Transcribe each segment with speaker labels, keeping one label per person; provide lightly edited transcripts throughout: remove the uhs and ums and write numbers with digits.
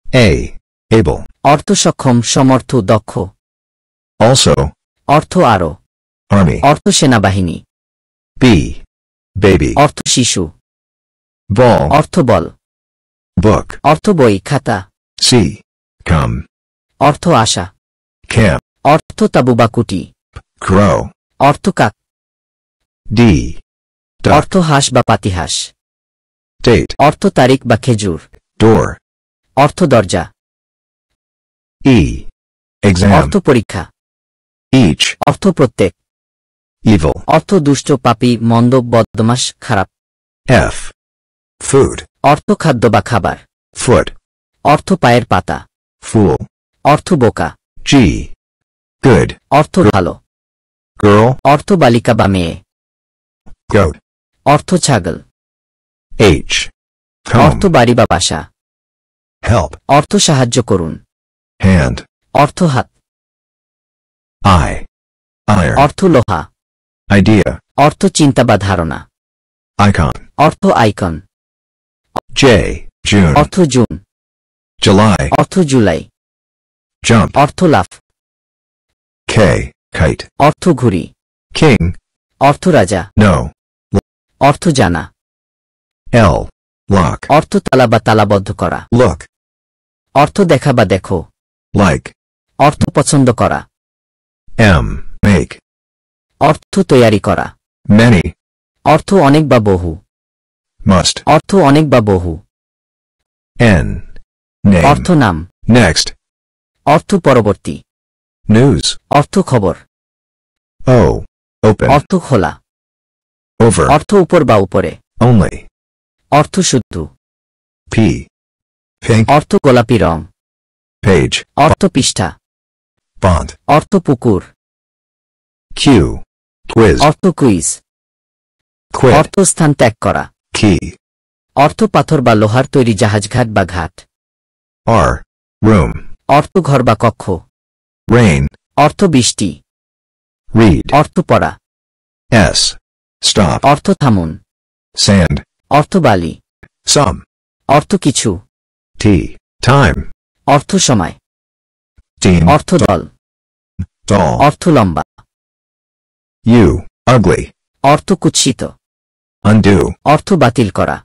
Speaker 1: A. Able.
Speaker 2: অর্থ সক্ষম, সমর্থ, দক্ষ।
Speaker 1: Also.
Speaker 2: অর্থ আরো।
Speaker 1: Army.
Speaker 2: অর্থ সেনাবাহিনী।
Speaker 1: B. Baby.
Speaker 2: অর্থ শিশু।
Speaker 1: Ball.
Speaker 2: অর্থ বল।
Speaker 1: Book.
Speaker 2: অর্থ বই, খাতা।
Speaker 1: C. Come.
Speaker 2: অর্থ আশা।
Speaker 1: Camp.
Speaker 2: অর্থ তাঁবু বা কুটি।
Speaker 1: Crow.
Speaker 2: অর্থ কাক।
Speaker 1: D. Duck.
Speaker 2: অর্থ হাঁস বা পাতিহাঁস।
Speaker 1: Date.
Speaker 2: অর্থ তারিখ বা খেজুর।
Speaker 1: Door.
Speaker 2: অর্থ দরজা।
Speaker 1: E. Exam.
Speaker 2: অর্থ পরীক্ষা।
Speaker 1: Each.
Speaker 2: অর্থ প্রত্যেক।
Speaker 1: Evil.
Speaker 2: অর্থ দুষ্ট, পাপী, মন্দ, বদমাশ, খারাপ।
Speaker 1: F. Food.
Speaker 2: অর্থ খাদ্য বা খাবার।
Speaker 1: Foot.
Speaker 2: অর্থ পায়ের পাতা।
Speaker 1: Fool.
Speaker 2: অর্থ বোকা।
Speaker 1: G. Good.
Speaker 2: অর্থ ভালো।
Speaker 1: Girl.
Speaker 2: অর্থ বালিকা বা মেয়ে।
Speaker 1: Goat.
Speaker 2: অর্থ ছাগল।
Speaker 1: H. Comb.
Speaker 2: অর্থ বাড়ি বা বাসা।
Speaker 1: Help.
Speaker 2: অর্থ সাহায্য করুন।
Speaker 1: Hand.
Speaker 2: অর্থ হাত।
Speaker 1: I. Iron.
Speaker 2: অর্থ লোহা।
Speaker 1: Idea.
Speaker 2: অর্থ চিন্তা বা ধারণা।
Speaker 1: Icon.
Speaker 2: অর্থ আইকন।
Speaker 1: J. June.
Speaker 2: অর্থ জুন।
Speaker 1: July.
Speaker 2: অর্থ জুলাই।
Speaker 1: Jump.
Speaker 2: অর্থ লাফ।
Speaker 1: K. Kite.
Speaker 2: অর্থ ঘুড়ি।
Speaker 1: King.
Speaker 2: অর্থ রাজা।
Speaker 1: No.
Speaker 2: অর্থ জানা।
Speaker 1: L. Lock.
Speaker 2: অর্থ তালা বা তালাবদ্ধ করা।
Speaker 1: Look.
Speaker 2: অর্থ দেখা বা দেখো।
Speaker 1: Like.
Speaker 2: অর্থ পছন্দ করা।
Speaker 1: M. Make.
Speaker 2: অর্থ তৈয়ারি করা।
Speaker 1: Many.
Speaker 2: অর্থ অনেক বা বহু।
Speaker 1: Must.
Speaker 2: অর্থ অনেক বা বহু।
Speaker 1: N. Name.
Speaker 2: অর্থ নাম।
Speaker 1: Next.
Speaker 2: অর্থ পরবর্তী।
Speaker 1: News.
Speaker 2: অর্থ খবর।
Speaker 1: O. Open.
Speaker 2: অর্থ খোলা।
Speaker 1: Over.
Speaker 2: অর্থ উপর বা উপরে।
Speaker 1: Only.
Speaker 2: অর্থ শুদ্ধ।
Speaker 1: P. Pink.
Speaker 2: অর্থ গোলাপি রং।
Speaker 1: Page.
Speaker 2: অর্থ পৃষ্ঠা।
Speaker 1: Bond.
Speaker 2: অর্থ পুকুর।
Speaker 1: Q. Quiz.
Speaker 2: অর্থ কুইজ।
Speaker 1: Quit.
Speaker 2: অর্থ স্থান ত্যাগ করা।
Speaker 1: Key.
Speaker 2: অর্থ পাথর বা লোহার তৈরি জাহাজঘাট বা ঘাট।
Speaker 1: R. Room.
Speaker 2: অর্থ ঘর বা কক্ষ।
Speaker 1: Rain.
Speaker 2: অর্থ বৃষ্টি।
Speaker 1: Read.
Speaker 2: অর্থ পড়া।
Speaker 1: S. Stop.
Speaker 2: অর্থ থামুন।
Speaker 1: Sand.
Speaker 2: অর্থ বালি।
Speaker 1: Some.
Speaker 2: অর্থ কিছু।
Speaker 1: T. Time.
Speaker 2: অর্থ সময়।
Speaker 1: Team.
Speaker 2: অর্থ দল।
Speaker 1: Doll.
Speaker 2: অর্থ লম্বা।
Speaker 1: U. Ugly.
Speaker 2: অর্থ কুৎসিত।
Speaker 1: Undo.
Speaker 2: অর্থ বাতিল করা।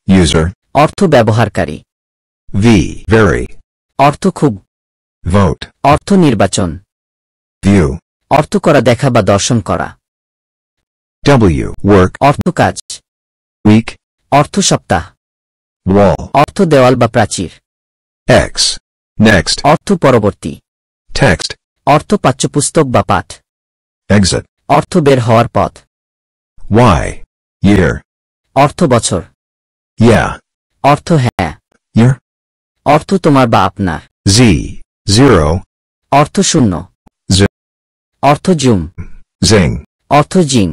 Speaker 1: User.
Speaker 2: অর্থ ব্যবহারকারী।
Speaker 1: V. Very.
Speaker 2: অর্থ খুব।
Speaker 1: Vote.
Speaker 2: অর্থ নির্বাচন।
Speaker 1: View.
Speaker 2: অর্থ করা, দেখা বা দর্শন করা।
Speaker 1: W. Work.
Speaker 2: অর্থ কাজ।
Speaker 1: Week.
Speaker 2: অর্থ সপ্তাহ।
Speaker 1: Wall.
Speaker 2: অর্থ দেওয়াল বা প্রাচীর।
Speaker 1: X. Next.
Speaker 2: অর্থ পরবর্তী।
Speaker 1: Text.
Speaker 2: অর্থ পাঠ্যপুস্তক বা পাঠ।
Speaker 1: Exit.
Speaker 2: অর্থ বের হওয়ার পথ।
Speaker 1: Y. Year.
Speaker 2: অর্থ বছর।
Speaker 1: Yeah.
Speaker 2: অর্থ হ্যাঁ।
Speaker 1: Year.
Speaker 2: অর্থ তোমার বা আপনার।
Speaker 1: Z. Zero.
Speaker 2: অর্থ শূন্য।
Speaker 1: Z.
Speaker 2: অর্থ জুম।
Speaker 1: Zing.
Speaker 2: অর্থ জিং।